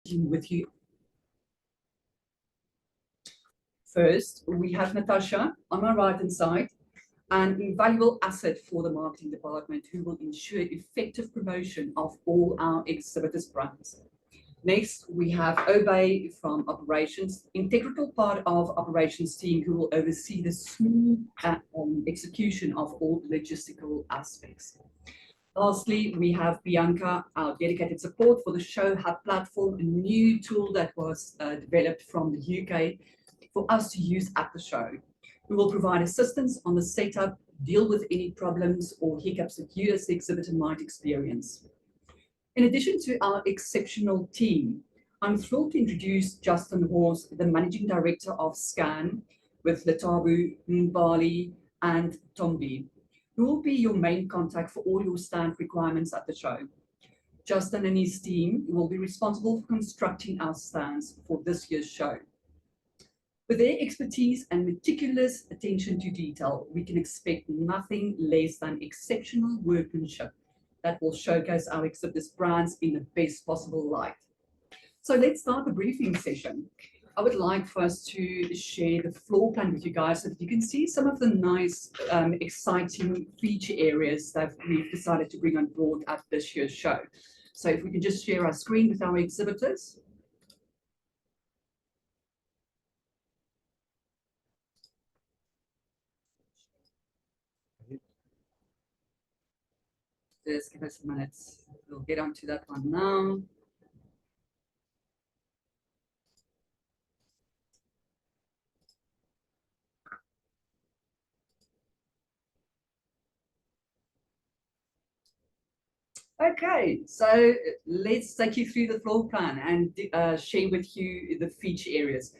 team with you. First, we have Natasha on my right-hand side, an invaluable asset for the marketing department who will ensure effective promotion of all our exhibitors brands. Next, we have Obey from operations, integral part of operations team who will oversee the smooth execution of all logistical aspects. Lastly, we have Bianca, our dedicated support for the Show Hub platform, a new tool that was developed from the UK for us to use at the show. We will provide assistance on the setup, deal with any problems or hiccups that you as the exhibitor might experience. In addition to our exceptional team, I'm thrilled to introduce Justin Horse, the Managing Director of SCAN, with Latabu, Mbali, and Tombi, who will be your main contact for all your stand requirements at the show. Justin and his team will be responsible for constructing our stands for this year's show. With their expertise and meticulous attention to detail, we can expect nothing less than exceptional workmanship that will showcase our exhibitors' brands in the best possible light. So let's start the briefing session. I would like for us to share the floor plan with you guys so that you can see some of the nice, exciting feature areas that we've decided to bring on board at this year's show. So if we can just share our screen with our exhibitors. Just give us a minute. We'll get onto that one now. Okay, so let's take you through the floor plan and share with you the feature areas.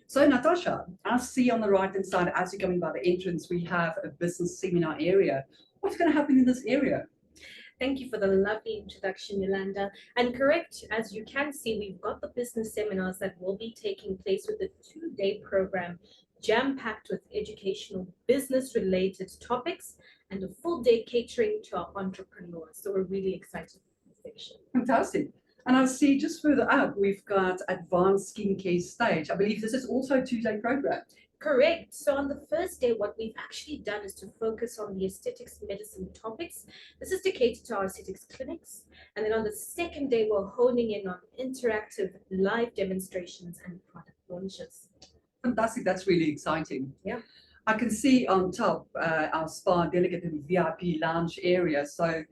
So Natasha, I see on the right-hand side, as you're coming by the entrance, we have a business seminar area. What's going to happen in this area? Thank you for the lovely introduction, Yolanda. And correct, as you can see, we've got the business seminars that will be taking place with a 2-day program, jam-packed with educational business-related topics and a full day catering to our entrepreneurs. So we're really excited for this section. Fantastic. And I see just further up, we've got advanced skincare stage. I believe this is also a 2-day program. Correct. So on the first day, what we've actually done is to focus on the aesthetics medicine topics. This is to cater to our aesthetics clinics. And then on the second day, we're honing in on interactive live demonstrations and product launches. Fantastic. That's really exciting. Yeah. I can see on top our spa delegate and VIP lounge area. So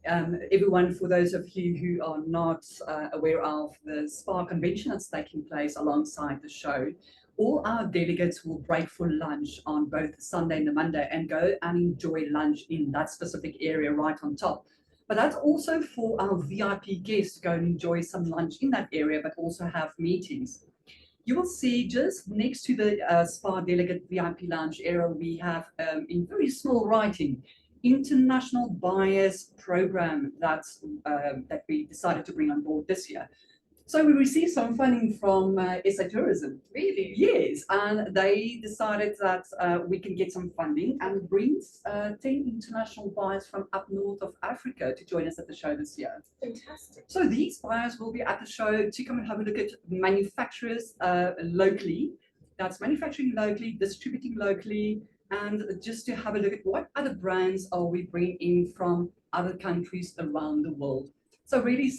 everyone, for those of you who are not aware of the spa convention that's taking place alongside the show, all our delegates will break for lunch on both the Sunday and the Monday and go and enjoy lunch in that specific area right on top. But that's also for our VIP guests to go and enjoy some lunch in that area, but also have meetings. You will see just next to the spa delegate VIP lounge area, we have in very small writing, international buyers program that we decided to bring on board this year. So we received some funding from SA Tourism. Really? Yes, and they decided that we can get some funding and bring 10 international buyers from up north of Africa to join us at the show this year. Fantastic. So these buyers will be at the show to come and have a look at manufacturers locally. That's manufacturing locally, distributing locally, and just to have a look at what other brands are we bringing in from other countries around the world. So really,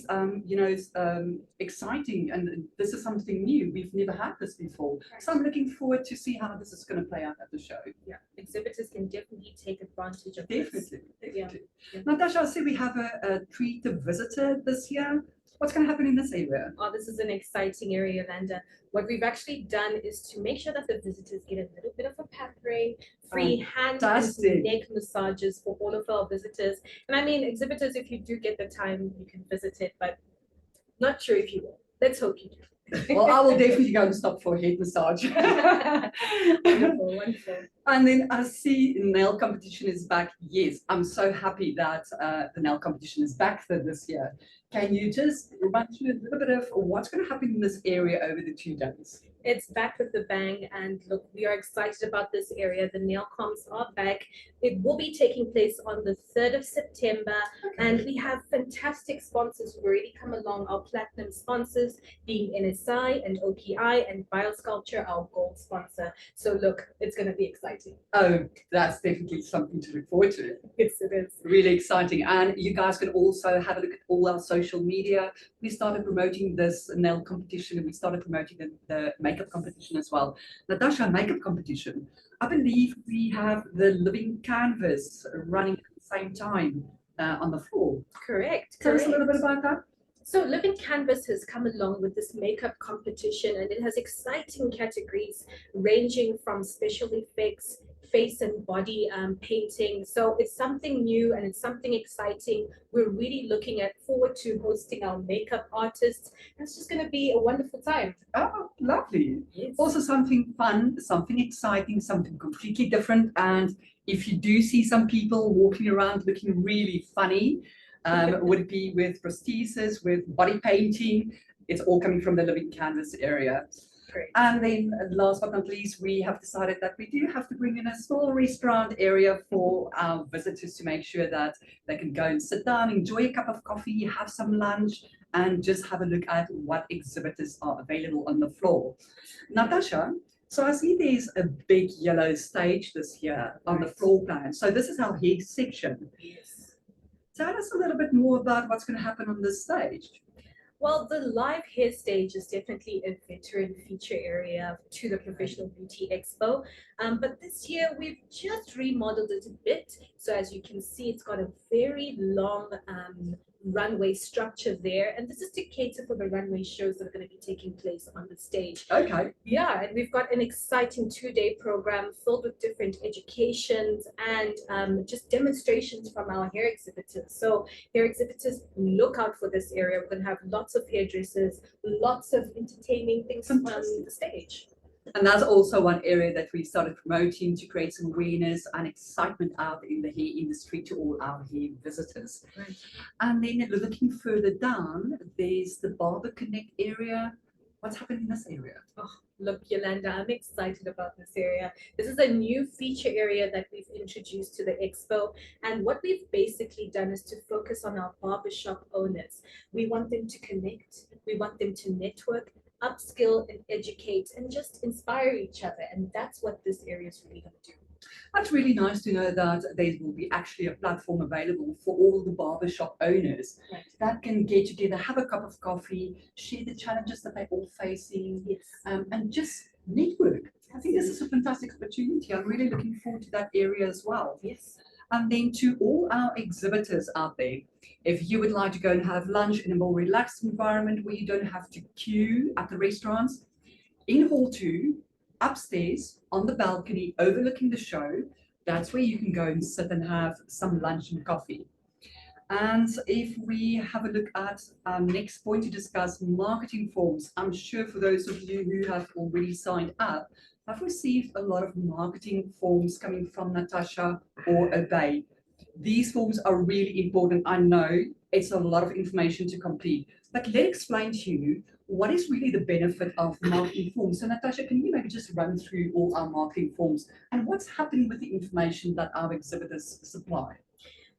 exciting, and this is something new. We've never had this before. So I'm looking forward to see how this is going to play out at the show. Yeah, exhibitors can definitely take advantage of Definitely, this. definitely. Yeah. Natasha, I see we have a treat the visitor this year. What's going to happen in this area? Oh, this is an exciting area, Yolanda. What we've actually done is to make sure that the visitors get a little bit of a pampering, free hand and neck massages for all of our visitors. And I mean, exhibitors, if you do get the time, you can visit it, but not sure if you will. Let's hope you do. Well, I will definitely go and stop for a head massage. Wonderful, wonderful. And then I see nail competition is back. Yes, I'm so happy that the nail competition is back this year. Can you just run through a little bit of what's going to happen in this area over the 2 days? It's back with the bang, and look, we are excited about this area. The nail comps are back. It will be taking place on the 3rd of September, and we have fantastic sponsors who've already come along. Our platinum sponsors being NSI and OPI, and BioSculpture, our gold sponsor. So look, it's going to be exciting. Oh, that's definitely something to look forward to. Yes, it is. Really exciting. And you guys can also have a look at all our social media. We started promoting this nail competition, and we started promoting the makeup competition as well. Natasha, makeup competition. I believe we have the living canvas running at the same time on the floor. Correct. Tell us a little bit about that. So Living Canvas has come along with this makeup competition, and it has exciting categories ranging from special effects, face and body painting. So it's something new and it's something exciting. We're really looking forward to hosting our makeup artists. It's just going to be a wonderful time. Oh, lovely. Yes. Also something fun, something exciting, something completely different. And if you do see some people walking around looking really funny, would it be with prosthesis, with body painting? It's all coming from the living canvas area. Great. And then last but not least, we have decided that we do have to bring in a small restaurant area for our visitors to make sure that they can go and sit down, enjoy a cup of coffee, have some lunch, and just have a look at what exhibitors are available on the floor. Natasha, so I see there's a big yellow stage this year on the floor plan. So this is our hair section. Yes. Tell us a little bit more about what's going to happen on this stage. Well, the live hair stage is definitely a veteran feature area to the Professional Beauty Expo. But this year we've just remodeled it a bit. So as you can see, it's got a very long runway structure there. And this is to cater for the runway shows that are going to be taking place on the stage. Okay. Yeah, and we've got an exciting 2-day program filled with different educations and just demonstrations from our hair exhibitors. So hair exhibitors, look out for this area. We're going to have lots of hairdressers, lots of entertaining things on the stage. And that's also one area that we started promoting to create some awareness and excitement out in the hair industry to all our hair visitors. Right. And then looking further down, there's the Barber Connect area. What's happening in this area? Oh, look, Yolanda, I'm excited about this area. This is a new feature area that we've introduced to the expo. And what we've basically done is to focus on our barbershop owners. We want them to connect. We want them to network, upskill and educate and just inspire each other. And that's what this area is really going to do. That's really nice to know that there will be actually a platform available for all the barbershop owners that can get together, have a cup of coffee, share the challenges that they're all facing, and just network. I think this is a fantastic opportunity. I'm really looking forward to that area as well. Yes. And then to all our exhibitors out there, if you would like to go and have lunch in a more relaxed environment where you don't have to queue at the restaurants, in Hall 2, upstairs on the balcony overlooking the show, that's where you can go and sit and have some lunch and coffee. And if we have a look at our next point to discuss, marketing forms, I'm sure for those of you who have already signed up, I've received a lot of marketing forms coming from Natasha or Obey. These forms are really important. I know it's a lot of information to complete, but let's explain to you what is really the benefit of marketing forms. So Natasha, can you maybe just run through all our marketing forms and what's happening with the information that our exhibitors supply?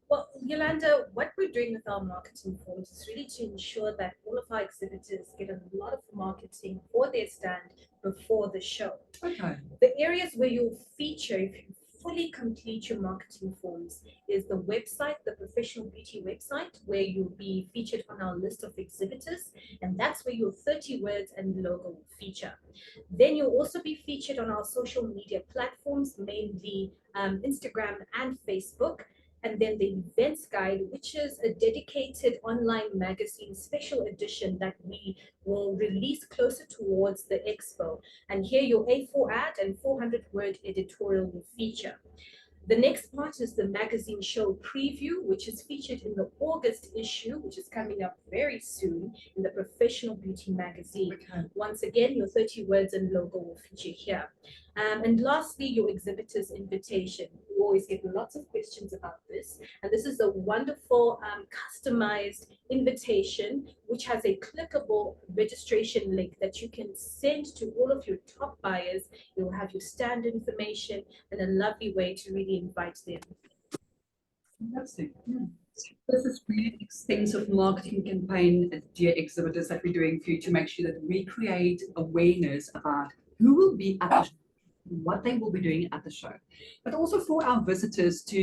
Well, Yolanda, what we're doing with our marketing forms is really to ensure that all of our exhibitors get a lot of marketing for their stand before the show. Okay. The areas where you'll feature, if you fully complete your marketing forms, is the website, the Professional Beauty website, where you'll be featured on our list of exhibitors, and that's where your 30 words and logo will feature. Then you'll also be featured on our social media platforms, mainly Instagram and Facebook. And then the events guide, which is a dedicated online magazine special edition that we will release closer towards the expo. And here your A4 ad and 400-word editorial will feature. The next part is the magazine show preview, which is featured in the August issue, which is coming up very soon in the Professional Beauty magazine. Okay. Once again, your 30 words and logo will feature here. And lastly, your exhibitor's invitation. You always get lots of questions about this. And this is a wonderful customized invitation, which has a clickable registration link that you can send to all of your top buyers. You'll have your stand information and a lovely way to really invite them. Fantastic. Yeah. This is really an extensive marketing campaign at Dear Exhibitors that we're doing for you to make sure that we create awareness about who will be at the show, what they will be doing at the show, but also for our visitors to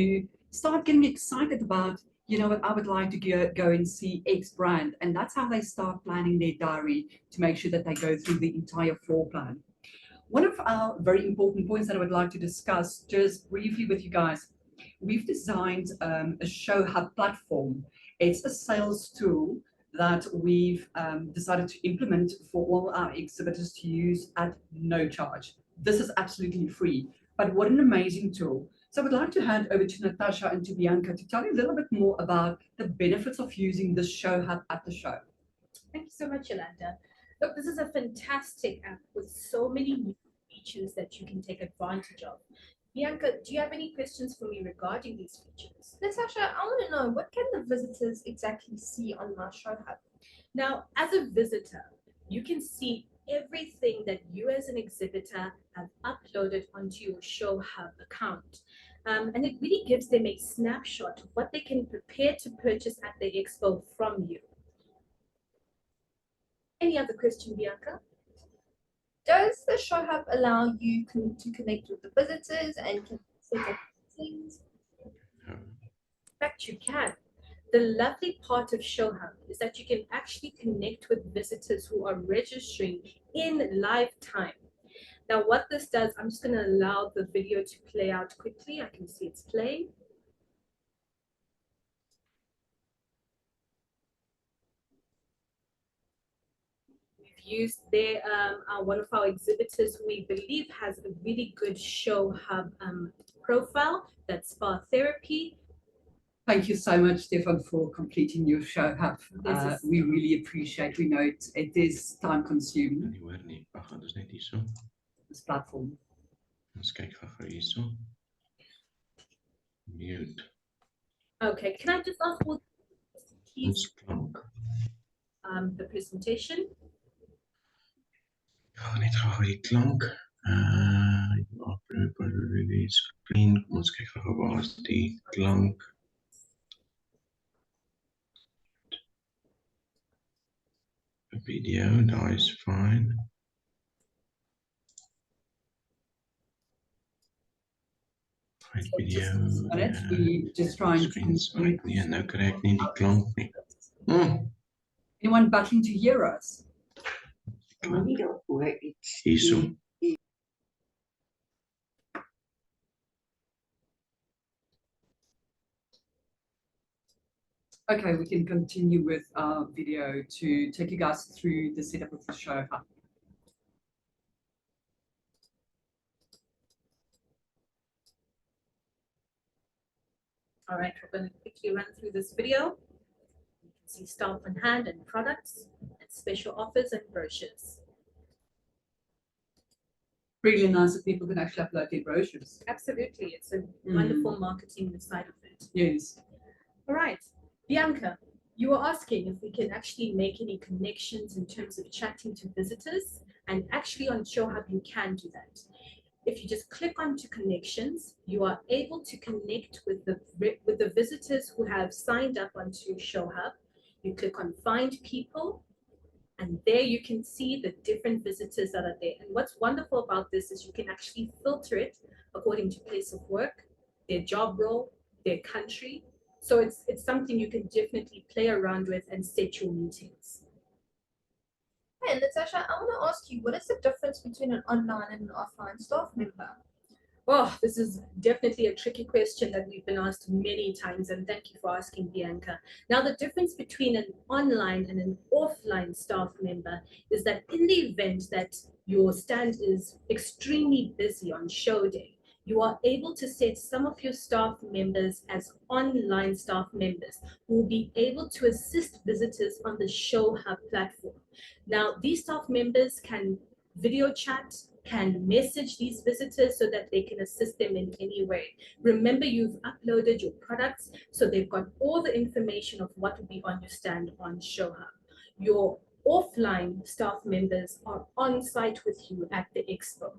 start getting excited about, you know what, I would like to go and see X brand. And that's how they start planning their diary to make sure that they go through the entire floor plan. One of our very important points that I would like to discuss just briefly with you guys, we've designed a show hub platform. It's a sales tool that we've decided to implement for all our exhibitors to use at no charge. This is absolutely free, but what an amazing tool. So I would like to hand over to Natasha and to Bianca to tell you a little bit more about the benefits of using this show hub at the show. Thank you so much, Yolanda. Look, this is a fantastic app with so many new features that you can take advantage of. Bianca, do you have any questions for me regarding these features? Natasha, I want to know, what can the visitors exactly see on my show hub? Now, as a visitor, you can see everything that you as an exhibitor have uploaded onto your show hub account. And it really gives them a snapshot of what they can prepare to purchase at the expo from you. Any other question, Bianca? Does the show hub allow you to connect with the visitors and can set up things? In fact, you can. The lovely part of Show Hub is that you can actually connect with visitors who are registering in live time. Now, what this does, I'm just going to allow the video to play out quickly. I can see it's playing. We've used there one of our exhibitors who we believe has a really good Show Hub profile, that's Spa Therapy. Thank you so much, Stefan, for completing your show hub. We really appreciate. We know it is time consuming. This platform. Eens kijken gauw hier zo. Mute. Okay, can I just ask what Ons klank. the presentation? Ik ga net gauw die klank. Die screen. Kom ons kyk gauw waar is die klank. The video, that is fine. Right video. Yeah. We just trying to. Yeah, nou kry ek nie die klank nie. Anyone battling to hear us? Hierso. Okay, we can continue with our video to take you guys through the setup of the show hub. All right, we're going to quickly run through this video. You can see staff on hand and products and special offers and brochures. Really nice that people can actually upload their brochures. Absolutely, it's a wonderful marketing side of it. Yes. All right, Bianca, you were asking if we can actually make any connections in terms of chatting to visitors, and actually on Show Hub you can do that. If you just click onto connections, you are able to connect with the visitors who have signed up onto Show Hub. You click on Find People, and there you can see the different visitors that are there. And what's wonderful about this is you can actually filter it according to place of work, their job role, their country. So it's something you can definitely play around with and set your meetings. Hey, Natasha, I want to ask you, what is the difference between an online and an offline staff member? Oh, this is definitely a tricky question that we've been asked many times, and thank you for asking, Bianca. Now, the difference between an online and an offline staff member is that in the event that your stand is extremely busy on show day, you are able to set some of your staff members as online staff members who will be able to assist visitors on the Show Hub platform. Now, these staff members can video chat, can message these visitors so that they can assist them in any way. Remember, you've uploaded your products, so they've got all the information of what will be on your stand on ShowHub. Your offline staff members are on site with you at the expo.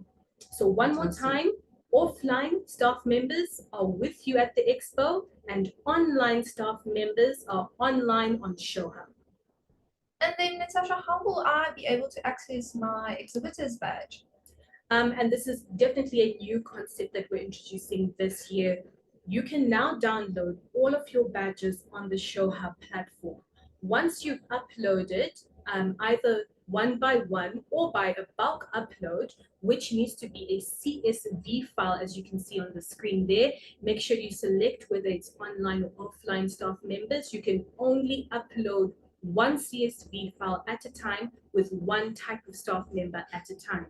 So one more time, offline staff members are with you at the expo, and online staff members are online on ShowHub. And then, Natasha, how will I be able to access my exhibitor's badge? And this is definitely a new concept that we're introducing this year. You can now download all of your badges on the ShowHub platform. Once you've uploaded, either one by one or by a bulk upload, which needs to be a CSV file, as you can see on the screen there. Make sure you select whether it's online or offline staff members. You can only upload one CSV file at a time with one type of staff member at a time.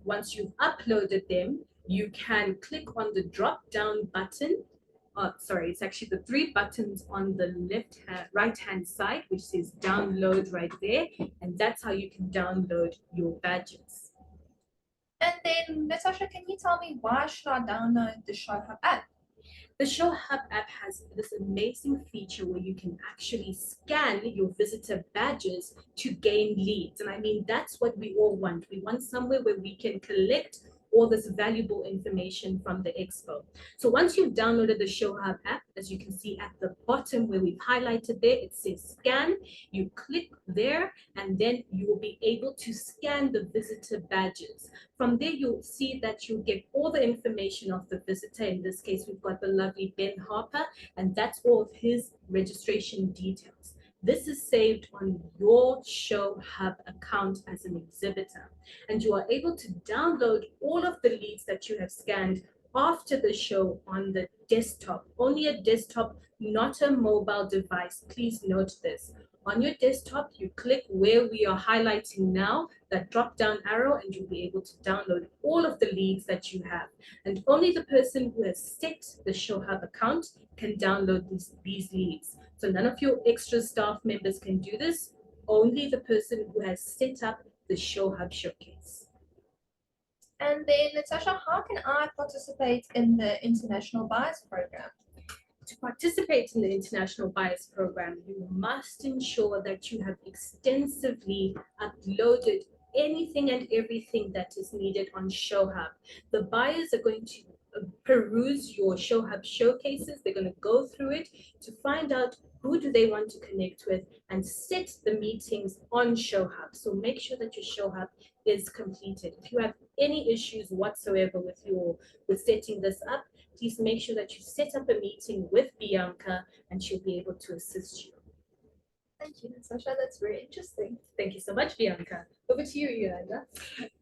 Once you've uploaded them, you can click on the drop-down button. It's actually the 3 buttons on the right-hand side, which says download right there. And that's how you can download your badges. And then, Natasha, can you tell me why should I download the ShowHub app? The ShowHub app has this amazing feature where you can actually scan your visitor badges to gain leads. And I mean, that's what we all want. We want somewhere where we can collect all this valuable information from the expo. So once you've downloaded the ShowHub app, as you can see at the bottom where we've highlighted there, it says scan. You click there, and then you will be able to scan the visitor badges. From there, you'll see that you'll get all the information of the visitor. In this case, we've got the lovely Ben Harper, and that's all of his registration details. This is saved on your ShowHub account as an exhibitor, and you are able to download all of the leads that you have scanned after the show on the desktop. Only a desktop, not a mobile device. Please note this. On your desktop, you click where we are highlighting now, that drop-down arrow, and you'll be able to download all of the leads that you have. And only the person who has set the ShowHub account can download these leads. So none of your extra staff members can do this, only the person who has set up the ShowHub showcase. And then, Natasha, how can I participate in the International Buyers Program? To participate in the International Buyers Program, you must ensure that you have extensively uploaded anything and everything that is needed on ShowHub. The buyers are going to peruse your ShowHub showcases. They're going to go through it to find out who do they want to connect with and set the meetings on ShowHub. So make sure that your ShowHub is completed. If you have any issues whatsoever with setting this up, please make sure that you set up a meeting with Bianca and she'll be able to assist you. Thank you, Natasha. That's very interesting. Thank you so much, Bianca. Over to you, Yolanda.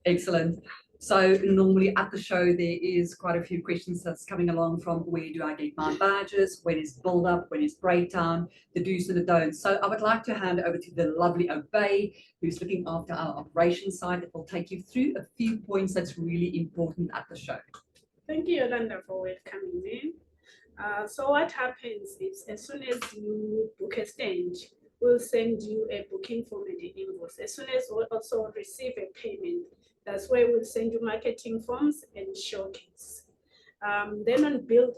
Excellent. So normally at the show, there is quite a few questions that's coming along from where do I get my badges, when is build up, when is breakdown, the do's and the don'ts. So I would like to hand over to the lovely Obey, who's looking after our operations side, that will take you through a few points that's really important at the show. Thank you, Yolanda, for welcoming me. So what happens is as soon as you book a stand, we'll send you a booking form and an invoice. As soon as we also receive a payment, that's where we'll send you marketing forms and showcase. Then on build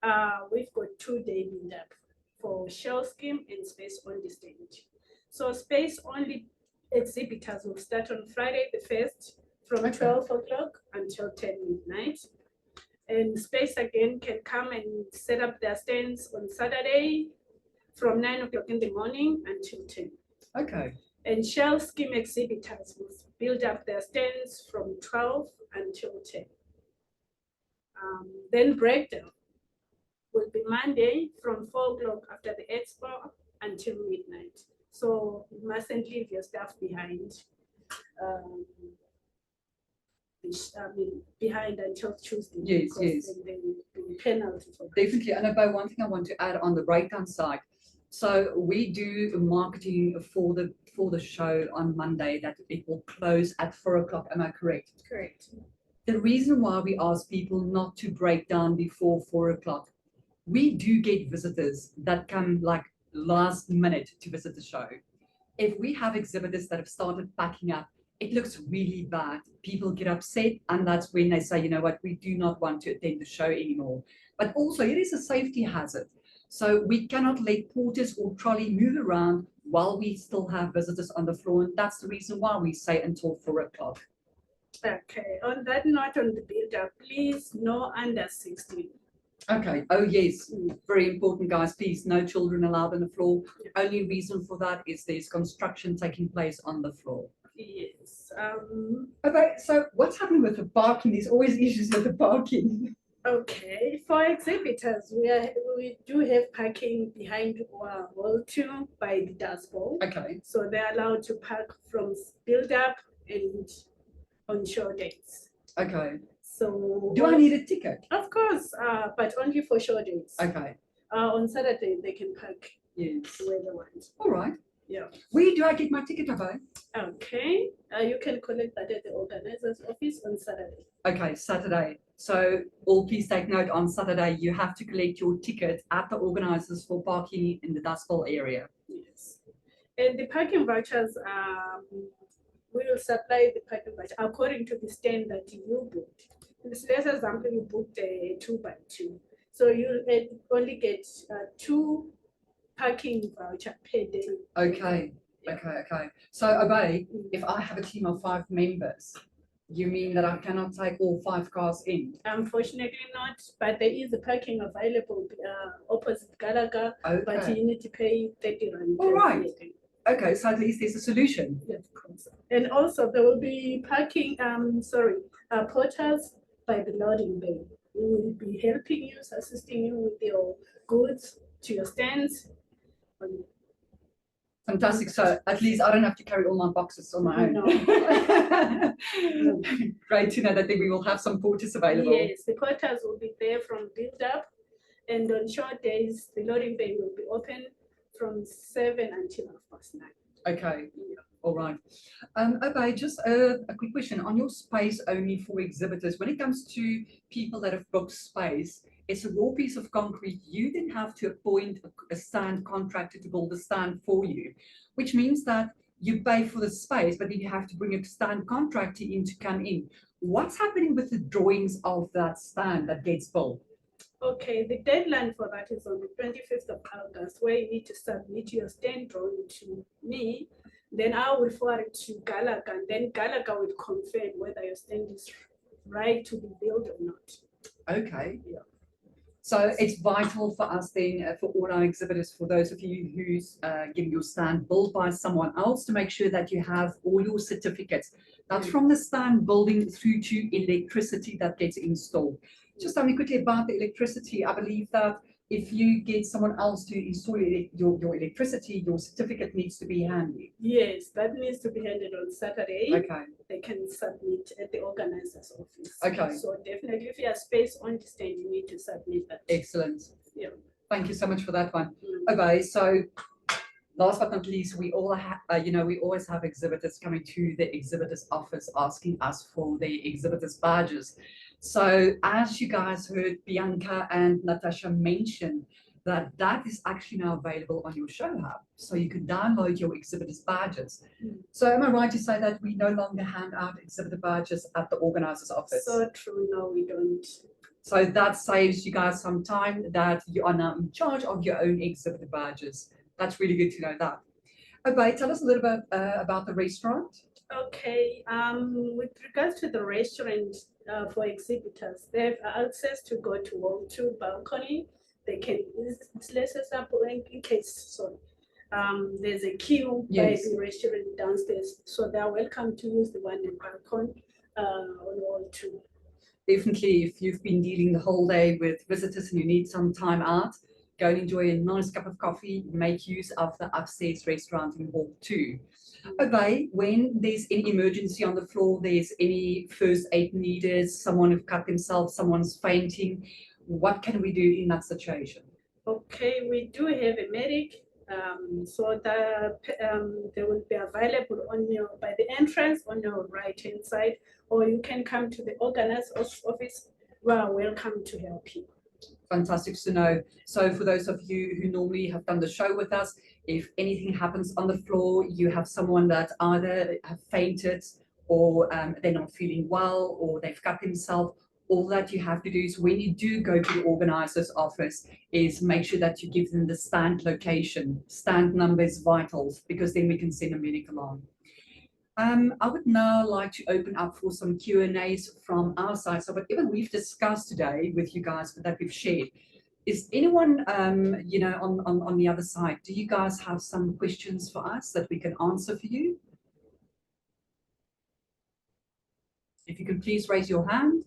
up, we've got 2-day build up for shell scheme and space only stand. So space only exhibitors will start on Friday the 1st from 12 o'clock until 10 midnight. And space again can come and set up their stands on Saturday from 9 o'clock in the morning until 10. Okay. And shell scheme exhibitors will build up their stands from 12 until 10. Then breakdown will be Monday from 4 o'clock after the expo until midnight. So you mustn't leave your staff behind. Behind until Tuesday. Yes, yes. Then there will be penalty for that. Definitely. And about one thing I want to add on the breakdown side. So we do marketing for the show on Monday that it will close at 4 o'clock. Am I correct? Correct. The reason why we ask people not to break down before 4 o'clock, we do get visitors that come like last minute to visit the show. If we have exhibitors that have started packing up it looks really bad. People get upset, and that's when they say, you know what, we do not want to attend the show anymore. But also, it is a safety hazard. So we cannot let porters or trolley move around while we still have visitors on the floor. And that's the reason why we say until 4 o'clock. Okay, on that note, on the build-up, please, no under 16. Okay. Oh, yes. Very important, guys. Please, no children allowed on the floor. Only reason for that is there's construction taking place on the floor. Yes. Okay, so what's happening with the parking? There's always issues with the parking. Okay, for exhibitors, we do have parking behind Hall 2 by the dust bowl. Okay. So they're allowed to park from build-up and on show days. Okay. So Do I need a ticket? Of course, but only for show days. Okay. On Saturday, they can park Yes. where they want. All right. Yeah. Where do I get my ticket, Abay? Okay. You can collect that at the organizer's office on Saturday. Okay, Saturday. So all please take note, on Saturday you have to collect your ticket at the organizers for parking in the Dust Bowl area. Yes. And the parking vouchers, we will supply the parking voucher according to the stand that you booked. Let's example, you booked a 2x2. So you'll only get 2 parking voucher per day. Okay. Okay. So Abay, if I have a team of 5 members, you mean that I cannot take all 5 cars in? Unfortunately not, but there is a parking available opposite Gallagher, but Okay. you need to pay 30 rand. All per right. vehicle. Okay, so at least there's a solution. Yes, of course. And also there will be parking, porters by the loading bay. We will be helping you, assisting you with your goods to your stands. Fantastic. So at least I don't have to carry all my boxes on my own. No. Great to know that we will have some porters available. Yes, the porters will be there from build up, and on short days, the loading bay will be open from 7 until 9:30. Okay. All right. Okay, just a quick question on your space only for exhibitors. When it comes to people that have booked space, it's a raw piece of concrete. You then have to appoint a stand contractor to build the stand for you, which means that you pay for the space, but then you have to bring a stand contractor in to come in. What's happening with the drawings of that stand that gets built? Okay, the deadline for that is on the 25th of August, where you need to submit your stand drawing to me. Then I will forward it to Gallagher, and then Gallagher will confirm whether your stand is right to be built or not. Okay. Yeah. So it's vital for us then, for all our exhibitors, for those of you who's getting your stand built by someone else, to make sure that you have all your certificates. That's from the stand building through to electricity that gets installed. Just tell me quickly about the electricity. I believe that if you get someone else to install your electricity, your certificate needs to be handy. Yes, that needs to be handed on Saturday. Okay. They can submit at the organizer's office. Okay. So definitely, if you have space on the stand, you need to submit that. Excellent. Yeah. Thank you so much for that one. Mm. Okay, so last but not least, we all have, we always have exhibitors coming to the exhibitors office asking us for the exhibitors badges. So as you guys heard Bianca and Natasha mention, that is actually now available on your show hub. So you can download your exhibitors badges. So am I right to say that we no longer hand out exhibitor badges at the organizer's office? So true, no, we don't. So that saves you guys some time, that you are now in charge of your own exhibitor badges. That's really good to know that. Okay, tell us a little bit about the restaurant. Okay, with regards to the restaurant for exhibitors, they have access to go to Hall 2 balcony. They can, let's example, in case, there's a queue by the restaurant downstairs. So they're welcome to use the one in balcony on Hall 2. Definitely, if you've been dealing the whole day with visitors and you need some time out, go and enjoy a nice cup of coffee, make use of the upstairs restaurant in Hall 2. Okay, when there's any emergency on the floor, there's any first aid needed, someone who cut themselves, someone's fainting, what can we do in that situation? Okay, we do have a medic, so that they will be available by the entrance on your right hand side, or you can come to the organizer's office. We are welcome to help you. Fantastic to know. So for those of you who normally have done the show with us, if anything happens on the floor, you have someone that either have fainted or they're not feeling well, or they've cut themselves. All that you have to do is when you do go to the organizer's office is make sure that you give them the stand location. Stand number is vital because then we can send a medical on. I would now like to open up for some Q&As from our side. So whatever we've discussed today with you guys that we've shared, is anyone, you know, on the other side, do you guys have some questions for us that we can answer for you? If you can please raise your hand.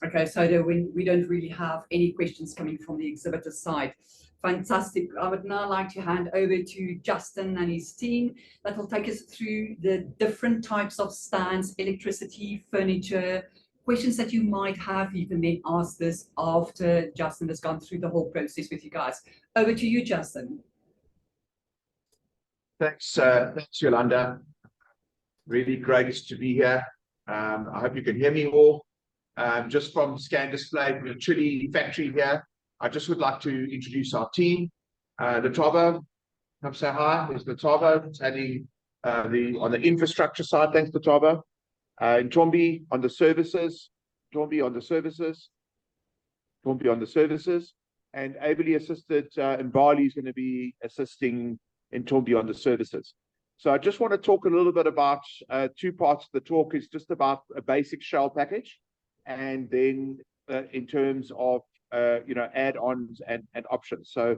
Okay, so we don't really have any questions coming from the exhibitor side. Fantastic. I would now like to hand over to Justin and his team that will take us through the different types of stands, electricity, furniture, questions that you might have. You can then ask this after Justin has gone through the whole process with you guys. Over to you, Justin. Thanks, Yolanda. Really great to be here. I hope you can hear me all. Just from Scan Display, the Chile factory here. I just would like to introduce our team. Latavo, come say hi. There's Latavo heading on the infrastructure side. Thanks, Latavo. Ntombi on the services. Ntombi on the services. Ntombi on the services. And ably assisted Mbali is going to be assisting Ntombi on the services. So I just want to talk a little bit about two parts of the talk. Is just about a basic shell package, and then in terms of you know, add-ons and options. So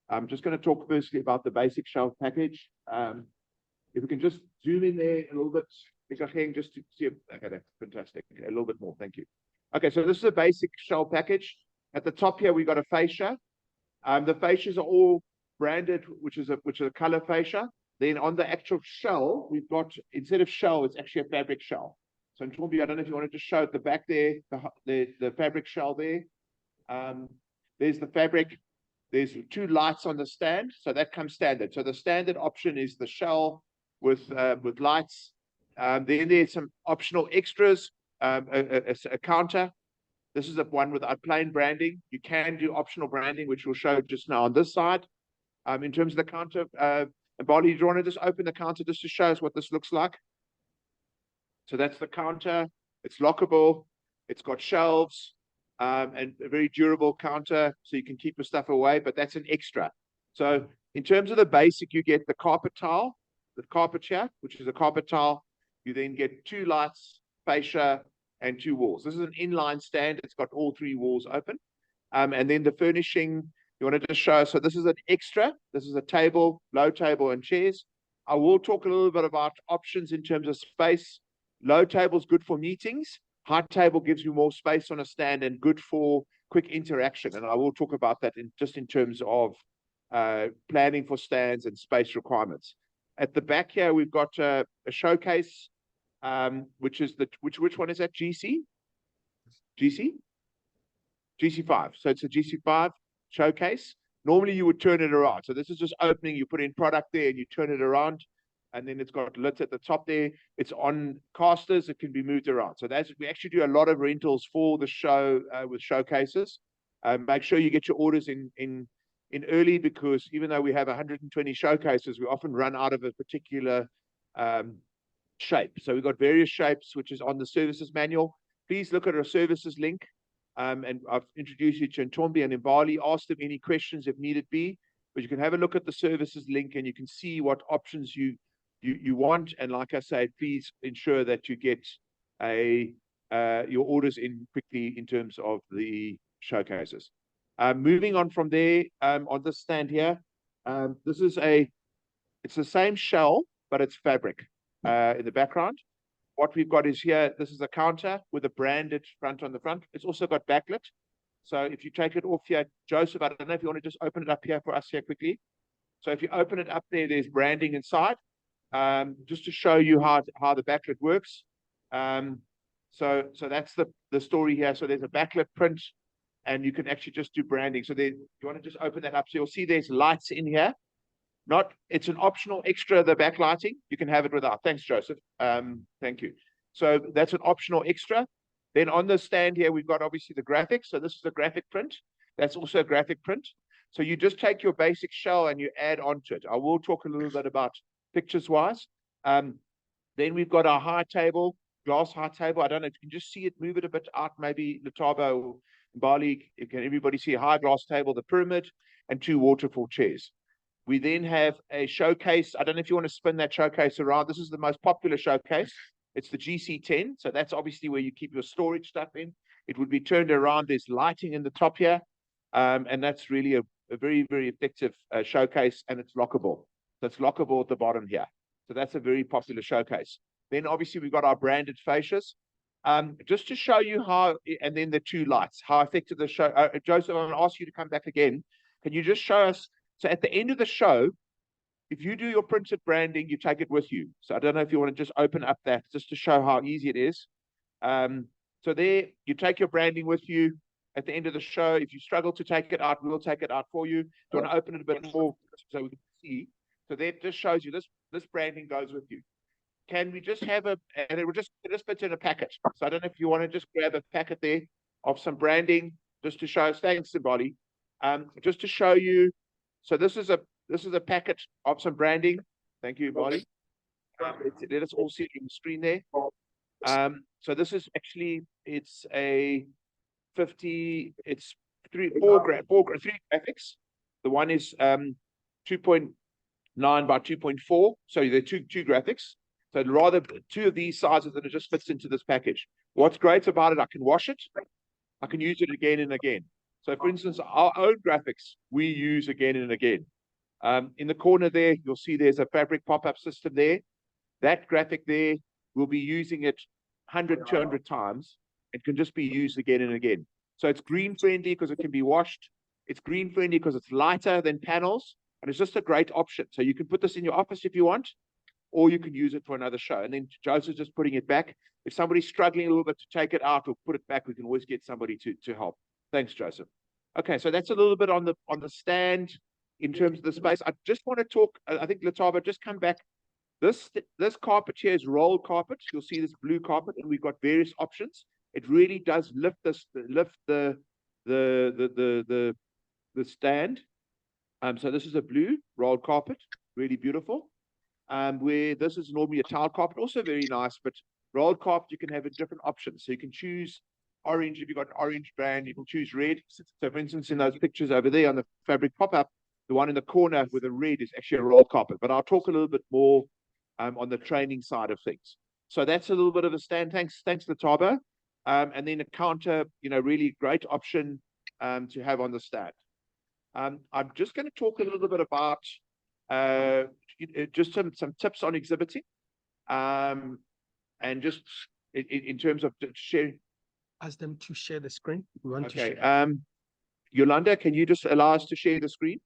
I'm just going to talk firstly about the basic shell package. If we can just zoom in there a little bit, just to see. Okay, that's fantastic. A little bit more, thank you. Okay, so this is a basic shell package. At the top here, we've got a fascia. The fascias are all branded, which is a color fascia. Then on the actual shell, we've got, instead of shell, it's actually a fabric shell. So in Ntombi, I don't know if you wanted to show at the back there, the fabric shell there. There's the fabric. There's two lights on the stand, so that comes standard. So the standard option is the shell with lights. Then there's some optional extras, a counter. This is the one without plain branding. You can do optional branding, which we'll show just now on this side. In terms of the counter, Mbali, do you want to just open the counter just to show us what this looks like? So that's the counter. It's lockable. It's got shelves and a very durable counter, so you can keep your stuff away, but that's an extra. So in terms of the basic, you get the carpet tile, the carpet chair, which is a carpet tile. You then get two lights, fascia, and two walls. This is an inline stand. It's got all three walls open. And then the furnishing, you want to just show, so this is an extra. This is a table, low table, and chairs. I will talk a little bit about options in terms of space. Low table is good for meetings. High table gives you more space on a stand and good for quick interaction. And I will talk about that just in terms of planning for stands and space requirements. At the back here, we've got a showcase, which is which one is that? GC? GC5. So it's a GC5 showcase. Normally you would turn it around. So this is just opening, you put in product there and you turn it around. And then it's got lids at the top there. It's on casters. It can be moved around. So we actually do a lot of rentals for the show with showcases. Make sure you get your orders in early, because even though we have 120 showcases, we often run out of a particular shape. So we've got various shapes, which is on the services manual. Please look at our services link. And I've introduced you to Ntombi and Mbali. Ask them any questions if needed be. But you can have a look at the services link and you can see what options you want. And like I say, please ensure that you get your orders in quickly in terms of the showcases. Moving on from there, on the stand here, it's the same shell, but it's fabric in the background. What we've got is here, this is a counter with a branded front on the front. It's also got backlit. So if you take it off here, Joseph, I don't know if you want to just open it up here for us here quickly. So if you open it up there, there's branding inside. Just to show you how the backlit works. So that's the story here. So there's a backlit print, and you can actually just do branding. So you want to just open that up. So you'll see there's lights in here. It's an optional extra, the backlighting. You can have it without. Thanks, Joseph. Thank you. So that's an optional extra. Then on the stand here, we've got obviously the graphics. So this is a graphic print. That's also a graphic print. So you just take your basic shell and you add onto it. I will talk a little bit about pictures wise. Then we've got our high table, glass high table. I don't know if you can just see it, move it a bit out, maybe Letaba or Bali. Can everybody see a high glass table, the pyramid, and 2 waterfall chairs. We then have a showcase. I don't know if you want to spin that showcase around. This is the most popular showcase. It's the GC10. So that's obviously where you keep your storage stuff in. It would be turned around. There's lighting in the top here. And that's really a very, very effective showcase, and it's lockable. So it's lockable at the bottom here. So that's a very popular showcase. Then obviously we've got our branded fascias. Just to show you how, and then the 2 lights, how effective the show. Joseph, I'm going to ask you to come back again. Can you just show us? So at the end of the show, if you do your printed branding, you take it with you. So I don't know if you want to just open up that just to show how easy it is. So there, you take your branding with you. At the end of the show, if you struggle to take it out, we'll take it out for you. Do you want to open it a bit more so we can see? So that just shows you this branding goes with you. Can we just have and it will just fit in a packet. So I don't know if you want to just grab a packet there of some branding just to show us. Thanks, Bali. Just to show you. So this is a packet of some branding. Thank you, Bali. Let us all see it on the screen there. So this is actually, it's a 50, it's 3 graphics. The one is 2.9 by 2.4. So there are two graphics. So rather 2 of these sizes, and it just fits into this package. What's great about it, I can wash it. I can use it again and again. So for instance, our own graphics, we use again and again. In the corner there, you'll see there's a fabric pop-up system there. That graphic there, we'll be using it 100, 200 times. It can just be used again and again. So it's green friendly because it can be washed. It's green friendly because it's lighter than panels. And it's just a great option. So you can put this in your office if you want, or you can use it for another show. And then Joseph's just putting it back. If somebody's struggling a little bit to take it out or put it back, we can always get somebody to help. Thanks, Joseph. Okay, so that's a little bit on the stand in terms of the space. I just want to talk, I think Letaba, just come back. This carpet here is rolled carpet. You'll see this blue carpet, and we've got various options. It really does lift the stand. So this is a blue rolled carpet, really beautiful. Where this is normally a tile carpet, also very nice, but rolled carpet you can have a different options. So you can choose orange if you've got an orange brand, you can choose red. So for instance, in those pictures over there on the fabric pop-up, the one in the corner with the red is actually a rolled carpet. But I'll talk a little bit more on the training side of things. So that's a little bit of a stand. Thanks, Letaba. And then a counter, really great option to have on the stand. I'm just going to talk a little bit about just some tips on exhibiting, and just in terms of sharing. Ask them to share the screen. We want to Okay. share. Yolanda, can you just allow us to share the screen?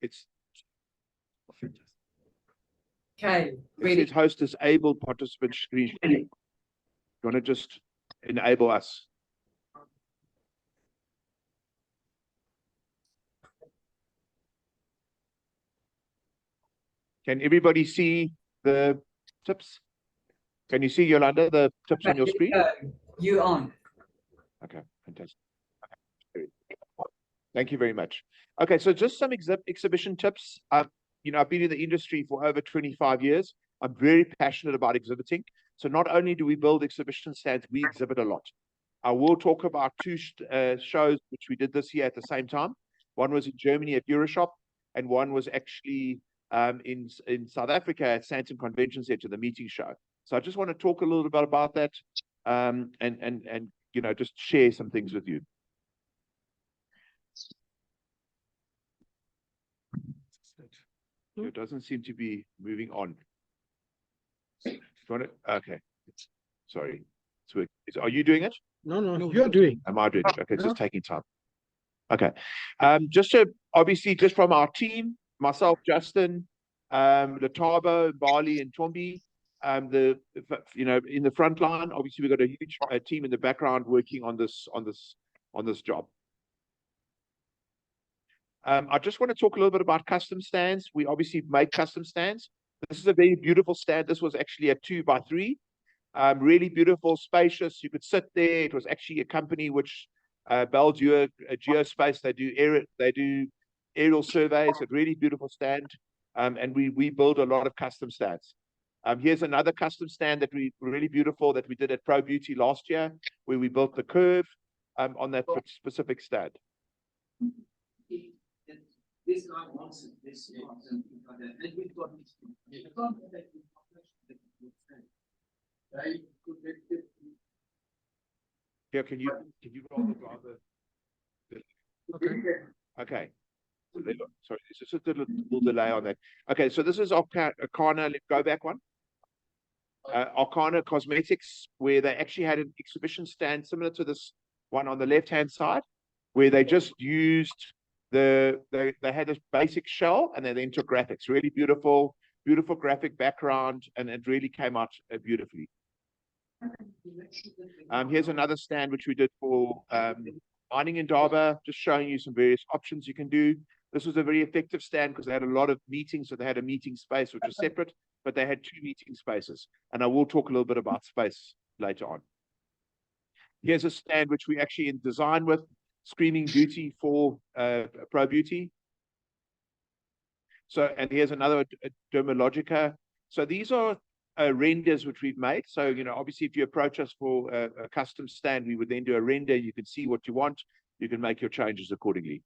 It's Okay, it ready. says host disabled participant screen. You want to just enable us? Can everybody see the tips? Can you see, Yolanda, the tips on your screen? You on. Okay, fantastic. Okay. Thank you very much. Okay, so just some exhibition tips. I've been in the industry for over 25 years. I'm very passionate about exhibiting. So not only do we build exhibition stands, we exhibit a lot. I will talk about 2 shows which we did this year at the same time. One was in Germany at Euroshop, and one was actually in South Africa at Sandton Convention Center, the meeting show. So I just want to talk a little bit about that, and just share some things with you. It doesn't seem to be moving on. Okay. Sorry. Are you doing it? No, you're doing. Am I doing it? Okay, it's No. just taking time. Okay. Obviously, just from our team, myself, Justin, Letaba, Bali, and Tombi, in the front line. Obviously, we've got a huge team in the background working on this job. I just want to talk a little bit about custom stands. We obviously make custom stands. This is a very beautiful stand. This was actually a 2x3. Really beautiful, spacious. You could sit there. It was actually a company which builds you a geospace. They do aerial surveys. A really beautiful stand. And we build a lot of custom stands. Here's another custom stand that really beautiful that we did at Pro Beauty last year, where we built the curve on that specific stand. This guy wants it. This wants it. And we've got Here, can you draw the Okay. okay. Sorry, there's just a little delay on that. Okay, so this is Arcana. Let's go back one. Arcana Cosmetics, where they actually had an exhibition stand similar to this one on the left-hand side, where they just used they had this basic shell and they then took graphics. Really beautiful graphic background, and it really came out beautifully. Here's another stand which we did for mining in Durban, just showing you some various options you can do. This was a very effective stand because they had a lot of meetings, so they had a meeting space which was separate, but they had 2 meeting spaces, and I will talk a little bit about space later on. Here's a stand which we actually in design with Screaming Beauty for Pro Beauty. So, and here's another Dermalogica. So these are renders which we've made. So, you know, obviously if you approach us for a custom stand, we would then do a render. You can see what you want. You can make your changes accordingly.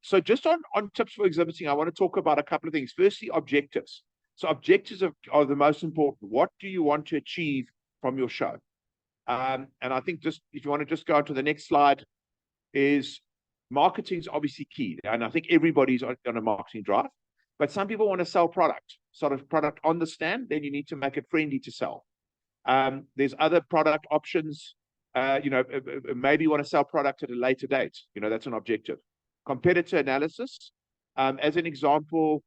So just on tips for exhibiting, I want to talk about a couple of things. Firstly, objectives. So objectives are the most important. What do you want to achieve from your show? And I think just if you want to just go on to the next slide, is marketing is obviously key. And I think everybody's on a marketing drive, but some people want to sell product on the stand, then you need to make it friendly to sell. There's other product options. You know, maybe you want to sell product at a later date. You know, that's an objective. Competitor analysis. As an example,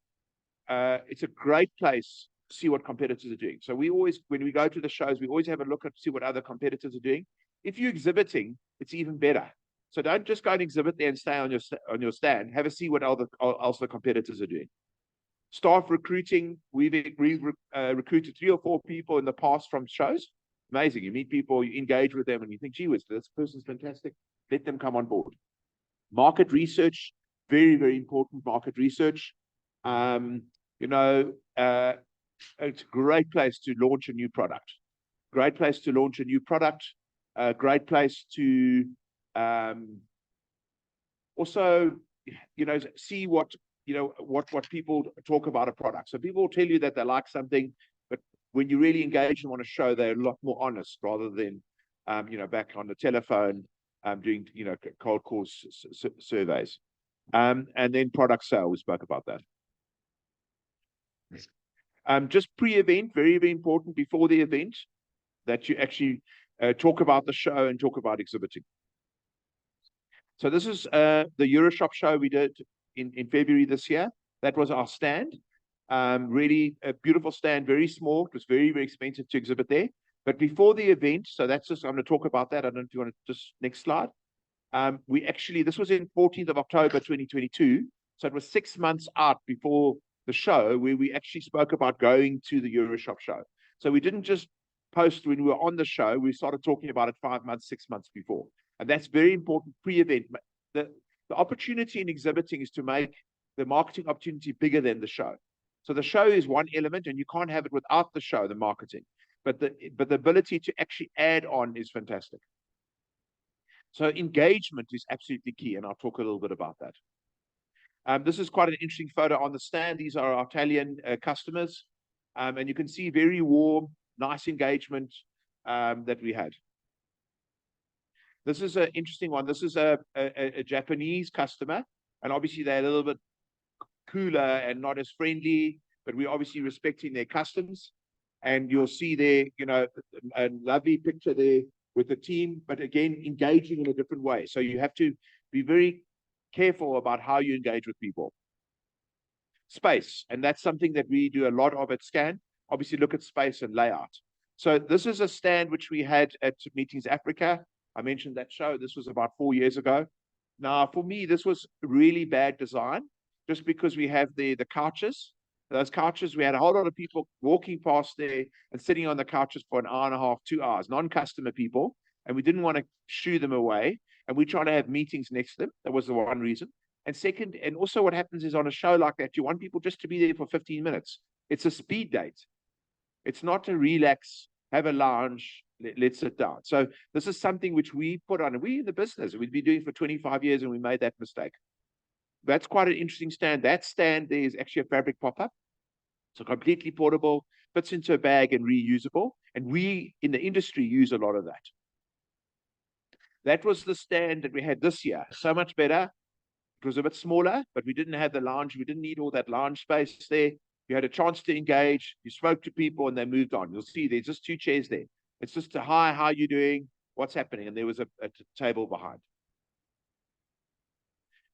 it's a great place to see what competitors are doing. So we always, when we go to the shows, we always have a look at see what other competitors are doing. If you're exhibiting, it's even better. So don't just go and exhibit there and stay on your stand. Have a see what else the competitors are doing. Staff recruiting. We've recruited 3 or 4 people in the past from shows. Amazing. You meet people, you engage with them, and you think, gee whiz, this person's fantastic. Let them come on board. Market research, very, very important market research. You know, it's a great place to launch a new product. Great place to launch a new product. Great place to also, you know, see what people talk about a product. So people will tell you that they like something, but when you really engage and want to show, they're a lot more honest rather than, you know, back on the telephone, doing, you know, cold call surveys. And then product sale, we spoke about that. Just pre-event, very, very important before the event, that you actually talk about the show and talk about exhibiting. So this is the Euroshop show we did in February this year. That was our stand. Really a beautiful stand, very small. It was very, very expensive to exhibit there. But before the event, so that's just, I'm going to talk about that. I don't know if you want to just next slide. This was in 14th of October, 2022. So it was 6 months out before the show where we actually spoke about going to the Euroshop show. So we didn't just post when we were on the show, we started talking about it 5 months, 6 months before. And that's very important pre-event. The opportunity in exhibiting is to make the marketing opportunity bigger than the show. So the show is one element, and you can't have it without the show, the marketing. But the ability to actually add on is fantastic. So engagement is absolutely key, and I'll talk a little bit about that. This is quite an interesting photo on the stand. These are our Italian customers, and you can see very warm, nice engagement that we had. This is an interesting one. This is a Japanese customer, and obviously they're a little bit cooler and not as friendly, but we're obviously respecting their customs. And you'll see there, you know, a lovely picture there with the team, but again, engaging in a different way. So you have to be very careful about how you engage with people. Space, and that's something that we do a lot of at Scan. Obviously look at space and layout. So this is a stand which we had at Meetings Africa. I mentioned that show. This was about 4 years ago. Now, for me, this was really bad design, just because we have the couches, Those couches, we had a whole lot of people walking past there and sitting on the couches for an hour and a half, 2 hours, non-customer people, and we didn't want to shoo them away. And we try to have meetings next to them. That was the one reason. And second, and also what happens is on a show like that, you want people just to be there for 15 minutes. It's a speed date. It's not to relax, have a lounge, let's sit down. So this is something which we put on, and we in the business, we've been doing for 25 years and we made that mistake. That's quite an interesting stand. That stand there is actually a fabric pop-up. So completely portable, fits into a bag and reusable. And we in the industry use a lot of that. That was the stand that we had this year. So much better. It was a bit smaller, but we didn't have the lounge. We didn't need all that lounge space there. You had a chance to engage. You spoke to people and they moved on. You'll see there's just 2 chairs there. It's just a hi, how are you doing? What's happening? And there was a table behind.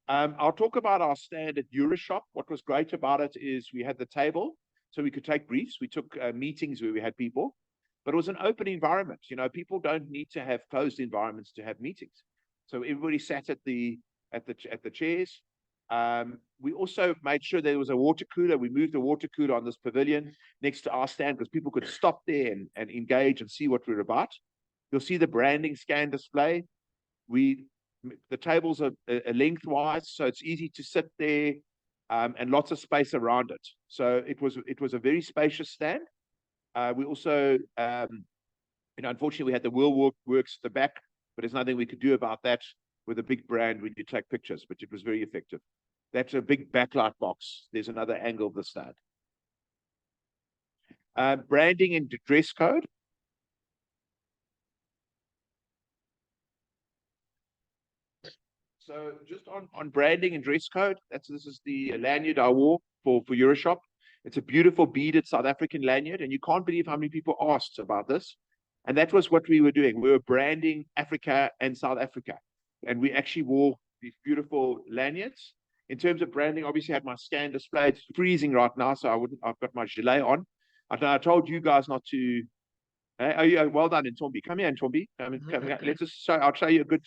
I'll talk about our stand at Euroshop. What was great about it is we had the table, so we could take briefs. We took meetings where we had people, but it was an open environment. You know, people don't need to have closed environments to have meetings. So everybody sat at the chairs. We also made sure there was a water cooler. We moved the water cooler on this pavilion next to our stand because people could stop there and engage and see what we're about. You'll see the branding scan display. The tables are lengthwise, so it's easy to sit there, and lots of space around it. So it was a very spacious stand. We also, unfortunately, we had the wheel works at the back, but there's nothing we could do about that with a big brand when you take pictures. But it was very effective. That's a big backlight box. There's another angle of the stand. Branding and dress code. So just on branding and dress code, this is the lanyard I wore for Euroshop. It's a beautiful beaded South African lanyard, and you can't believe how many people asked about this. And that was what we were doing. We were branding Africa and South Africa. And we actually wore these beautiful lanyards. In terms of branding, obviously I had my scan display. It's freezing right now, so I've got my gilet on. I told you guys not to. Well done, Ntombi. Come here, Ntombi. Come here. Let's just show. I'll show you a good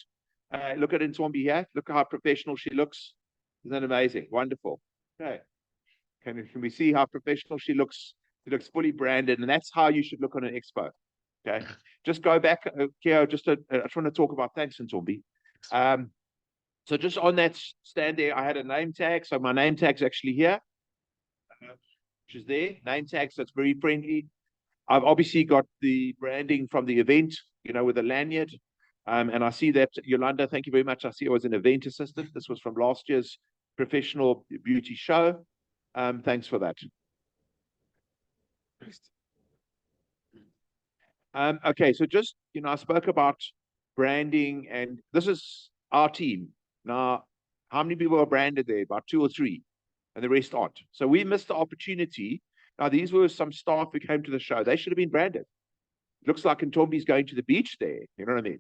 look at Ntombi here. Look how professional she looks. Isn't that amazing? Wonderful. Okay. Can we see how professional she looks? She looks fully branded, and that's how you should look on an expo. Okay. Just go back here. I just want to talk about thanks, Ntombi. So just on that stand there, I had a name tag. So my name tag's actually here, which is there. Name tag, so it's very friendly. I've obviously got the branding from the event, with the lanyard. And I see that, Yolanda, thank you very much. I see I was an event assistant. This was from last year's Professional Beauty Show. Thanks for that. Okay, so just, I spoke about branding, and this is our team. Now, how many people are branded there? About 2 or 3, and the rest aren't. So we missed the opportunity. Now, these were some staff who came to the show. They should have been branded. Looks like Ntombi's going to the beach there. You know what I mean?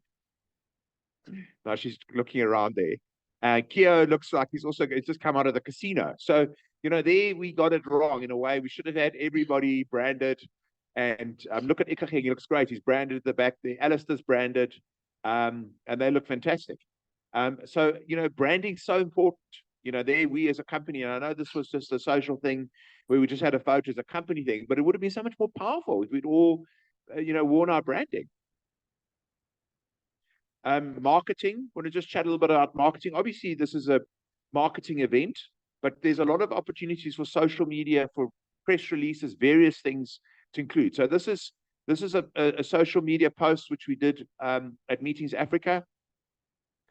Now she's looking around there. Keo looks like he's just come out of the casino. So, there we got it wrong in a way. We should have had everybody branded. And look at Ikacheng, he looks great. He's branded at the back there. Alistair's branded. And they look fantastic. So, branding's so important. There we as a company, and I know this was just a social thing where we just had a photo as a company thing, but it would have been so much more powerful if we'd all, worn our branding. Marketing, want to just chat a little bit about marketing. Obviously, this is a marketing event, but there's a lot of opportunities for social media, for press releases, various things to include. So this is a social media post which we did at Meetings Africa.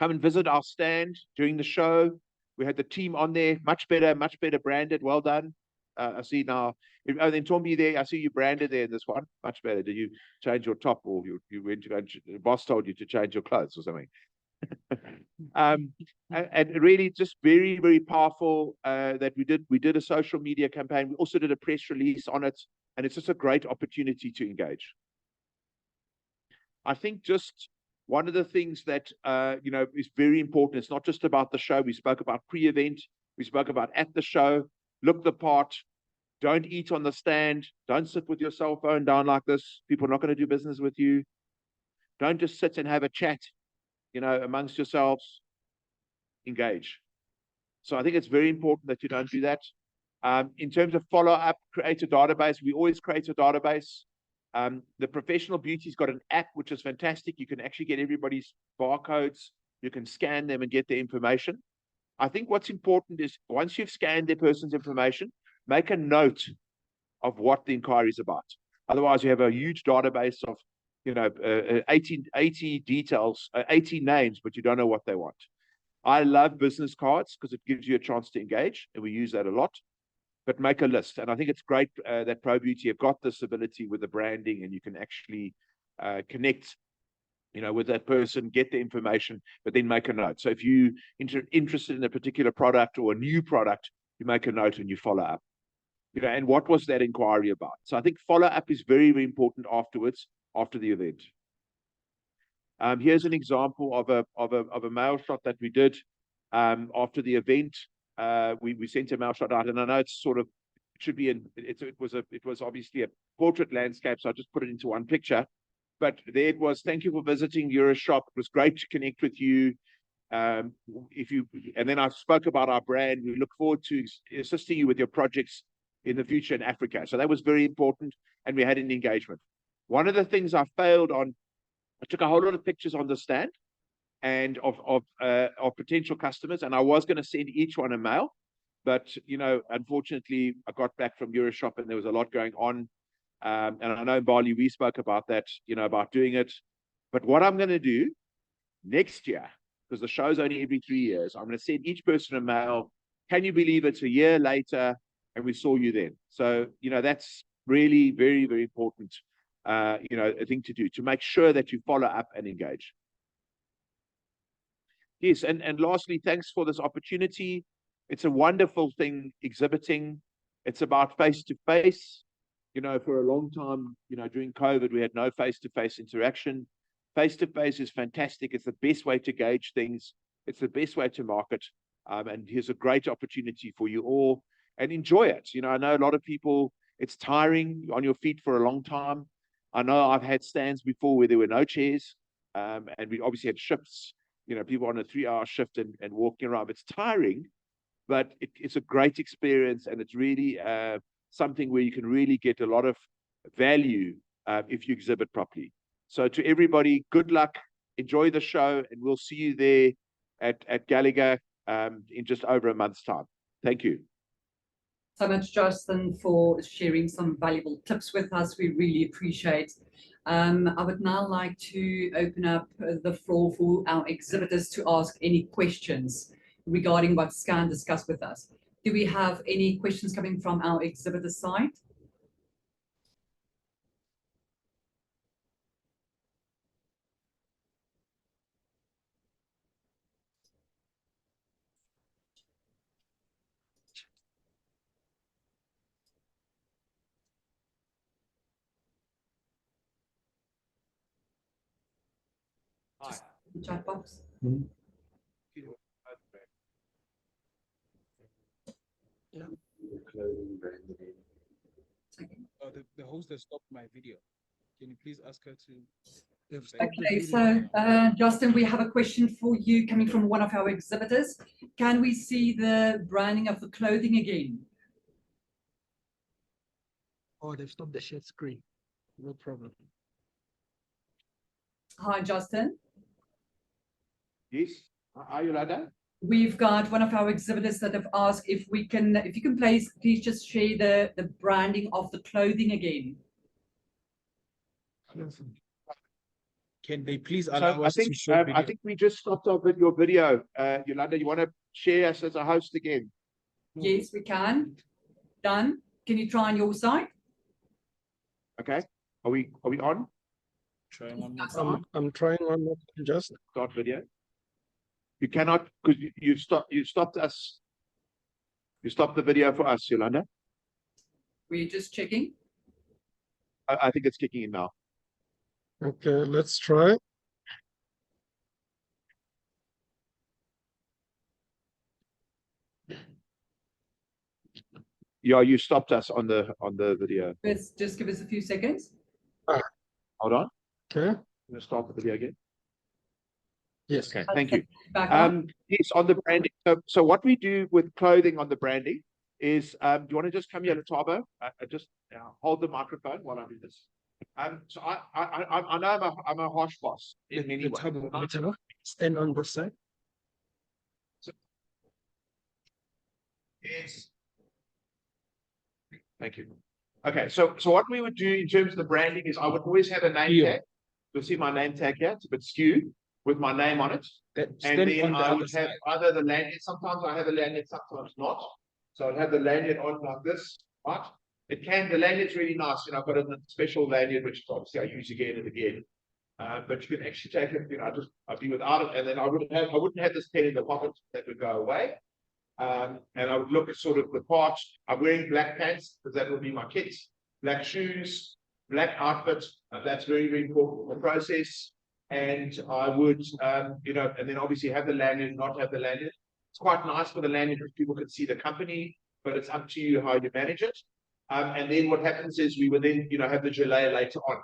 Come and visit our stand during the show. We had the team on there, much better branded. Well done. I see now. Oh, then Ntombi there. I see you branded there in this one. Much better. Did you change your top, or you went to go? The boss told you to change your clothes or something. And really, just very, very powerful that we did a social media campaign. We also did a press release on it, and it's just a great opportunity to engage. I think just one of the things that is very important. It's not just about the show. We spoke about pre-event. We spoke about at the show. Look the part. Don't eat on the stand. Don't sit with your cell phone down like this. People are not going to do business with you. Don't just sit and have a chat, amongst yourselves. Engage. So I think it's very important that you don't do that. In terms of follow-up, create a database. We always create a database. The Professional Beauty's got an app, which is fantastic. You can actually get everybody's barcodes. You can scan them and get their information. I think what's important is once you've scanned their person's information, make a note of what the inquiry is about. Otherwise, you have a huge database of, 80 details, 80 names, but you don't know what they want. I love business cards because it gives you a chance to engage, and we use that a lot. But make a list. And I think it's great that Pro Beauty have got this ability with the branding, and you can actually connect, with that person, get the information, but then make a note. So if you interested in a particular product or a new product, you make a note and you follow up. And what was that inquiry about? So I think follow up is very, very important afterwards, after the event. Here's an example of a mail shot that we did after the event. We sent a mail shot out, and I know it's sort of it was obviously a portrait landscape, so I just put it into one picture. But there it was. Thank you for visiting Euroshop. It was great to connect with you. And then I spoke about our brand. We look forward to assisting you with your projects in the future in Africa. So that was very important, and we had an engagement. One of the things I failed on, I took a whole lot of pictures on the stand and of potential customers, and I was going to send each one a mail, but unfortunately I got back from Euroshop and there was a lot going on, and I know in Bali we spoke about that, about doing it. But what I'm going to do next year, because the show's only every 3 years, I'm going to send each person a mail. Can you believe it's a year later and we saw you then? So that's really very, very important, a thing to do, to make sure that you follow up and engage. Yes, and lastly, thanks for this opportunity. It's a wonderful thing, exhibiting. It's about face-to-face. For a long time, during COVID, we had no face-to-face interaction. Face-to-face is fantastic. It's the best way to gauge things. It's the best way to market. And here's a great opportunity for you all. And enjoy it. I know a lot of people, it's tiring on your feet for a long time. I know I've had stands before where there were no chairs. And we obviously had shifts. People on a 3-hour shift and walking around. It's tiring, but it's a great experience, and it's really something where you can really get a lot of value if you exhibit properly. So to everybody, good luck, enjoy the show, and we'll see you there at Gallagher in just over a month's time. Thank you. So much, Justin, for sharing some valuable tips with us. We really appreciate. I would now like to open up the floor for our exhibitors to ask any questions regarding what Scan discussed with us. Do we have any questions coming from our exhibitor side? Just the chat box. Yeah. The host has stopped my video. Can you please ask her to? Okay, so Justin, we have a question for you coming from one of our exhibitors. Can we see the branding of the clothing again? Oh, they've stopped the share screen. No problem. Hi, Justin. Yes. Are you Lada? We've got one of our exhibitors that have asked if you can please just share the branding of the clothing again. Can they please allow us to show video? I think we just stopped your video. Yolanda, you want to share us as a host again? Yes, we can. Done. Can you try on your side? Okay. Are we on? Trying one more. I'm trying one more. Just start video. You cannot, because you stopped us. You stopped the video for us, Yolanda. We're just checking. I think it's kicking in now. Okay, let's try. Yeah, you stopped us on the video. Let's just give us a few seconds. Hold on. Okay. I'm gonna start the video again. Yes. Okay. Thank you. Back on. Yes, on the branding. So what we do with clothing on the branding is, do you want to just come here, Latabo? Just hold the microphone while I do this. So I know I'm a harsh boss in many ways. Latabo, stand on this side. Yes. Thank you. Okay, so what we would do in terms of the branding is I would always have a name tag. You'll see my name tag here. It's a bit skewed with my name on it. And then I would have either the lanyard. Sometimes I have a lanyard, sometimes not. So I'd have the lanyard on like this, right? The lanyard's really nice. You know, I've got a special lanyard, which obviously I use again and again. But you can actually take it, you know, I'd be without it, and then I wouldn't have this pen in the pocket that would go away. And I would look at sort of the parts. I'm wearing black pants because that will be my kids, black shoes, black outfit. That's very, very important for the process. And I would, you know, and then obviously have the lanyard, not have the lanyard. It's quite nice for the lanyard if people can see the company, but it's up to you how you manage it. And then what happens is we would then, you know, have the gilet later on.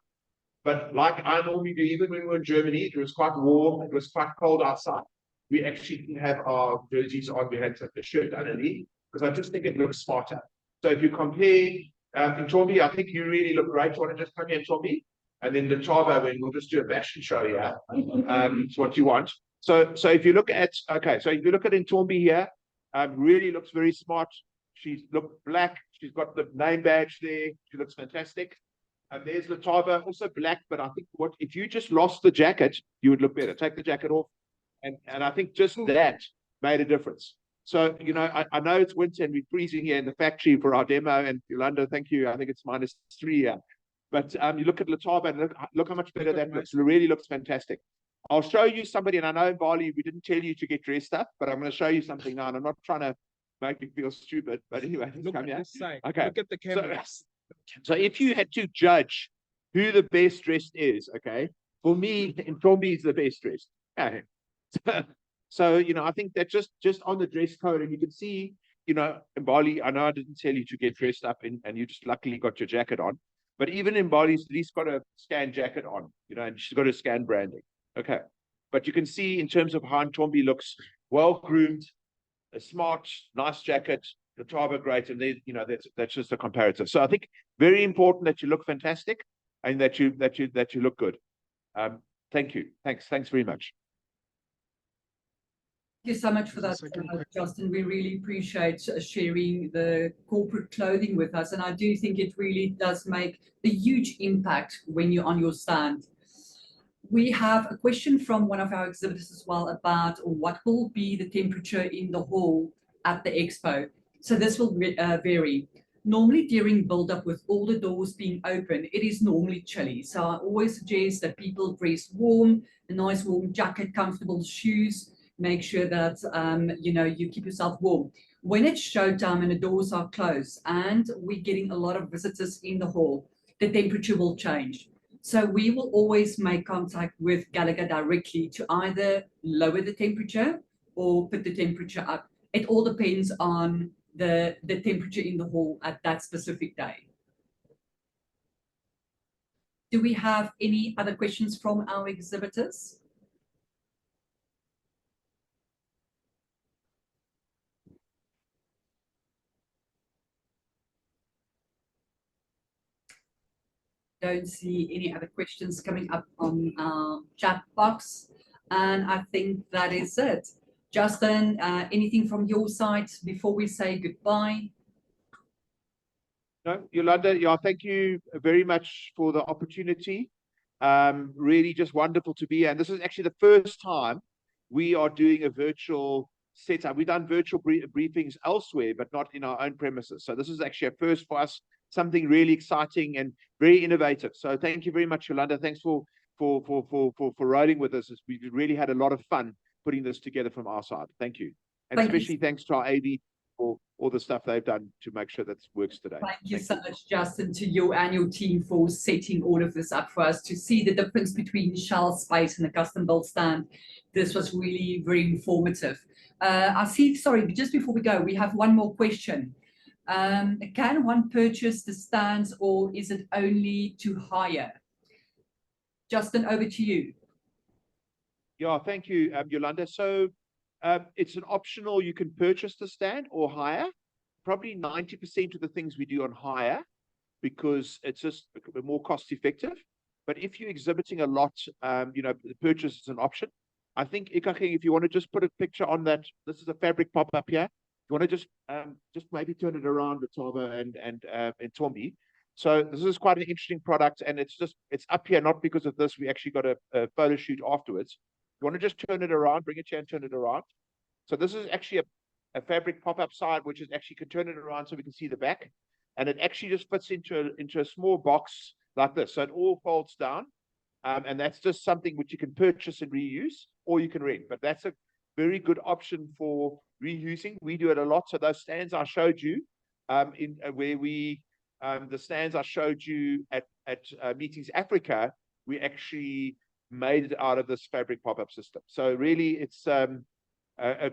But like I normally do, even when we were in Germany, it was quite warm, it was quite cold outside. We actually didn't have our jerseys on, we had a shirt underneath, because I just think it looks smarter. So if you compare, Ntombi, I think you really look great. You want to just come here, Ntombi? And then the Chavo, and we'll just do a fashion show here. It's what you want. So if you look at, okay, so if you look at Ntombi here, really looks very smart. She's looked black. She's got the name badge there. She looks fantastic. And there's Latava, also black, but I think if you just lost the jacket, you would look better. Take the jacket off. And I think just that made a difference. So, you know, I know it's winter and we're freezing here in the factory for our demo. And Yolanda, thank you. I think it's -3 here. But you look at Latava and look how much better that looks. It really looks fantastic. I'll show you somebody, and I know in Bali, we didn't tell you to get dressed up, but I'm going to show you something now. And I'm not trying to make you feel stupid, but anyway, look at this side. Okay. Look at the camera. So if you had to judge who the best dressed is, okay, for me, Ntombi is the best dressed. Okay. So, you know, I think that just on the dress code, and you can see, you know, in Bali, I know I didn't tell you to get dressed up and you just luckily got your jacket on. But even in Bali, at least got a scan jacket on, you know, and she's got a scan branding. Okay. But you can see in terms of how Ntombi looks, well groomed, a smart, nice jacket, the Tava great, and you know, that's just a comparative. So I think very important that you look fantastic and that you look good. Thank you. Thanks very much. Thank you so much for that, Justin. We really appreciate sharing the corporate clothing with us. And I do think it really does make a huge impact when you're on your stand. We have a question from one of our exhibitors as well about what will be the temperature in the hall at the expo. So this will vary. Normally during build-up with all the doors being open, it is normally chilly. So I always suggest that people dress warm, a nice warm jacket, comfortable shoes. Make sure that, you know, you keep yourself warm. When it's showtime and the doors are closed and we're getting a lot of visitors in the hall, the temperature will change. So we will always make contact with Gallagher directly to either lower the temperature or put the temperature up. It all depends on the temperature in the hall at that specific day. Do we have any other questions from our exhibitors? Don't see any other questions coming up on our chat box. And I think that is it. Justin, anything from your side before we say goodbye? No, Yolanda, yeah, thank you very much for the opportunity. Really just wonderful to be here. And this is actually the first time we are doing a virtual setup. We've done virtual briefings elsewhere, but not in our own premises. So this is actually a first for us, something really exciting and very innovative. So thank you very much, Yolanda. Thanks for riding with us. We really had a lot of fun putting this together from our side. Thank you. And especially thanks to our AV for all the stuff they've done to make sure that works today. Thank you so much, Justin, to you and your team for setting all of this up for us to see the difference between shelf space and a custom built stand. This was really very informative. I see, sorry, just before we go, we have one more question. Can one purchase the stands or is it only to hire? Justin, over to you. Yeah, thank you, Yolanda. So it's an optional, you can purchase the stand or hire. probably 90% of the things we do on hire because it's just more cost effective. But if you're exhibiting a lot, you know, the purchase is an option. I think, Ikake, if you want to just put a picture on that, this is a fabric pop-up here. You want to just maybe turn it around, Latava and Tombi. So this is quite an interesting product, and it's up here not because of this. We actually got a photo shoot afterwards. You want to just turn it around, bring it here and turn it around. So this is actually a fabric pop-up side, which is actually can turn it around so we can see the back, and it actually just fits into a small box like this. So it all folds down, and that's just something which you can purchase and reuse, or you can rent. But that's a very good option for reusing. We do it a lot. So those stands I showed you, the stands I showed you at Meetings Africa, we actually made it out of this fabric pop-up system. So really, it's a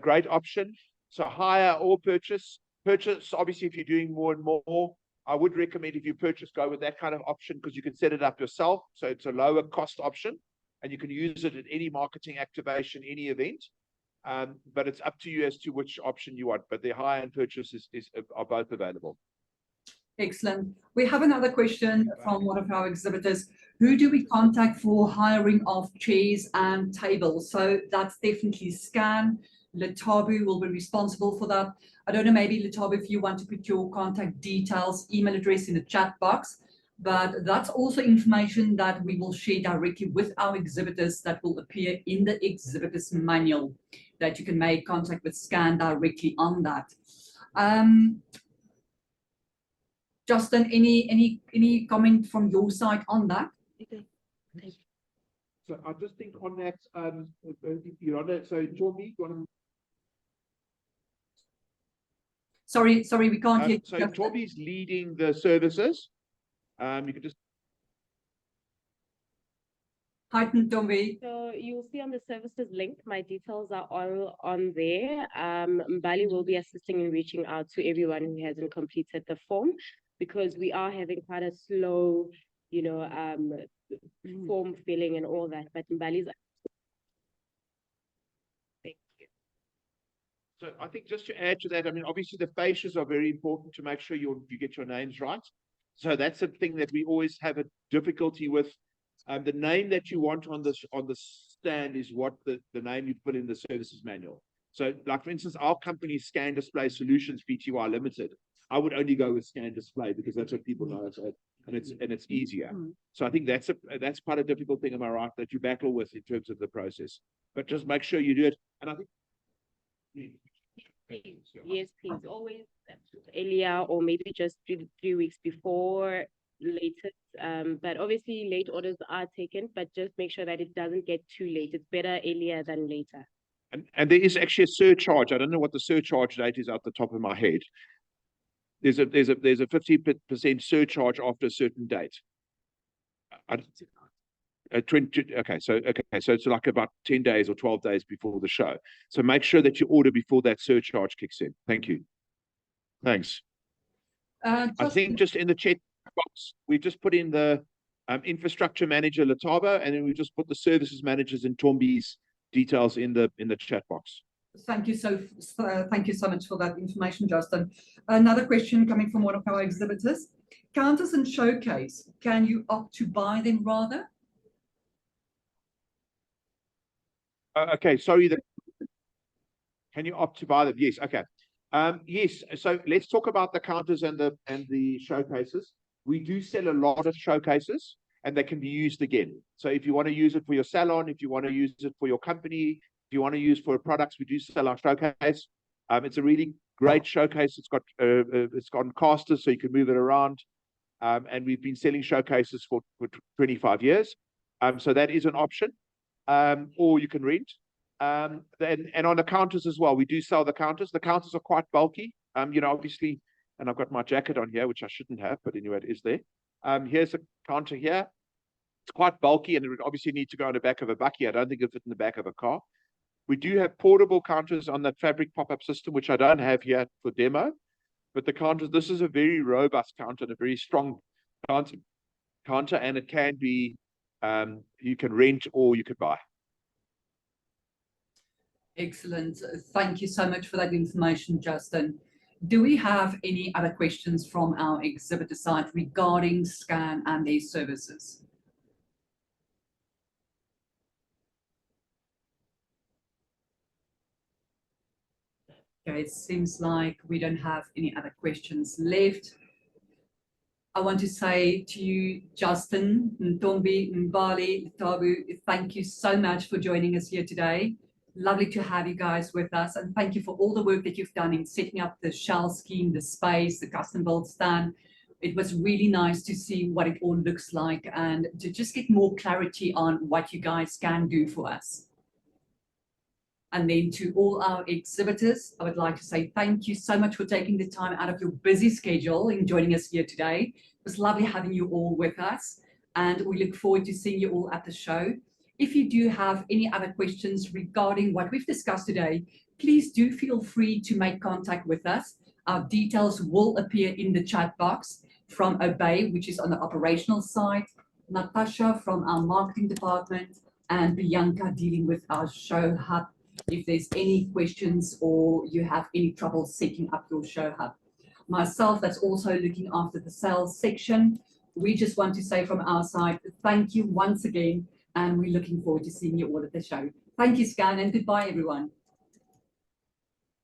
great option. So hire or purchase. Purchase, obviously, if you're doing more and more, I would recommend if you purchase, go with that kind of option because you can set it up yourself. So it's a lower cost option, and you can use it at any marketing activation, any event. But it's up to you as to which option you want. But the hire and purchase are both available. Excellent. We have another question from one of our exhibitors. Who do we contact for hiring of chairs and tables? So that's definitely Scan. Letabu will be responsible for that. I don't know, maybe Letabu, if you want to put your contact details, email address in the chat box, but that's also information that we will share directly with our exhibitors that will appear in the exhibitors manual that you can make contact with Scan directly on that. Justin, any comment from your side on that? So I just think on that, so Tommy, you want to... Sorry, we can't hear you. So Tommy's leading the services. You can just... Heighten, Tommy. So you'll see on the services link, my details are all on there. Mbali will be assisting in reaching out to everyone who hasn't completed the form, because we are having quite a slow, form filling and all that. But Mbali's... Thank you. So I think just to add to that, I mean, obviously the facias are very important to make sure you get your names right. So that's a thing that we always have a difficulty with. The name that you want on the stand is what the name you put in the services manual. So, like for instance, our company Scan Display Solutions Pty Limited. I would only go with Scan Display because that's what people know, and it's easier. So I think that's quite a difficult thing, am I right, that you battle with in terms of the process. But just make sure you do it. And I think yes, please, always earlier or maybe just 3 weeks before latest. But obviously late orders are taken, but just make sure that it doesn't get too late. It's better earlier than later. And there is actually a surcharge. I don't know what the surcharge date is at the top of my head. There's a 50% surcharge after a certain date. 20, okay, so it's like about 10 days or 12 days before the show. So make sure that you order before that surcharge kicks in. Thank you. Thanks. I think just in the chat box, we've just put in the infrastructure manager Lataba, and then we just put the services managers and Tombi's details in the chat box. Thank you so much for that information, Justin. Another question coming from one of our exhibitors. Counters and showcase, can you opt to buy them rather? Okay, sorry. Can you opt to buy them? Yes. Okay. Yes. So let's talk about the counters and the showcases. We do sell a lot of showcases, and they can be used again. So if you want to use it for your salon, if you want to use it for your company, if you want to use for products, we do sell our showcase. It's a really great showcase. It's got casters, so you can move it around. And we've been selling showcases for 25 years. So that is an option. Or you can rent. And on the counters as well, we do sell the counters. The counters are quite bulky. Obviously, and I've got my jacket on here, which I shouldn't have, but anyway, it is there. Here's a counter here. It's quite bulky, and it would obviously need to go on the back of a bakkie. I don't think it'll fit in the back of a car. We do have portable counters on the fabric pop-up system, which I don't have here for demo. But the counters, this is a very robust counter and a very strong counter, and it can be, you can rent or you could buy. Excellent. Thank you so much for that information, Justin. Do we have any other questions from our exhibitor side regarding SCAN and their services? Okay, it seems like we don't have any other questions left. I want to say to you, Justin, Ntombi, Mbali, Tabu, thank you so much for joining us here today. Lovely to have you guys with us, and thank you for all the work that you've done in setting up the shell scheme, the space, the custom built stand. It was really nice to see what it all looks like and to just get more clarity on what you guys can do for us. And then to all our exhibitors, I would like to say thank you so much for taking the time out of your busy schedule and joining us here today. It was lovely having you all with us, and we look forward to seeing you all at the show. If you do have any other questions regarding what we've discussed today, please do feel free to make contact with us. Our details will appear in the chat box from Obey, which is on the operational side, Natasha from our marketing department, and Bianca dealing with our show hub if there's any questions or you have any trouble setting up your show hub. Myself, that's also looking after the sales section. We just want to say from our side, thank you once again, and we're looking forward to seeing you all at the show. Thank you, Scan, and goodbye, everyone.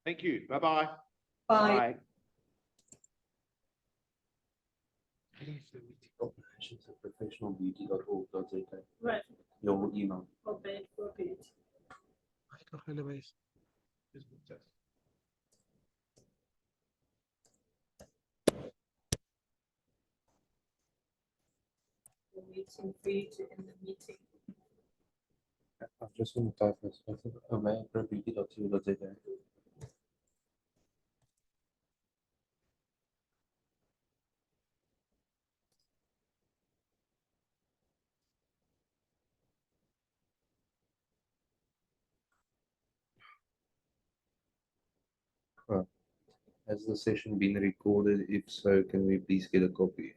Thank you. Bye-bye. Bye. Operations at professionalbeauty.org.za. Right. Your email. Obey. We're waiting for you to end the meeting. I've just been type this. I think omega.beauty.co.za. Has the session been recorded? If so, can we please get a copy?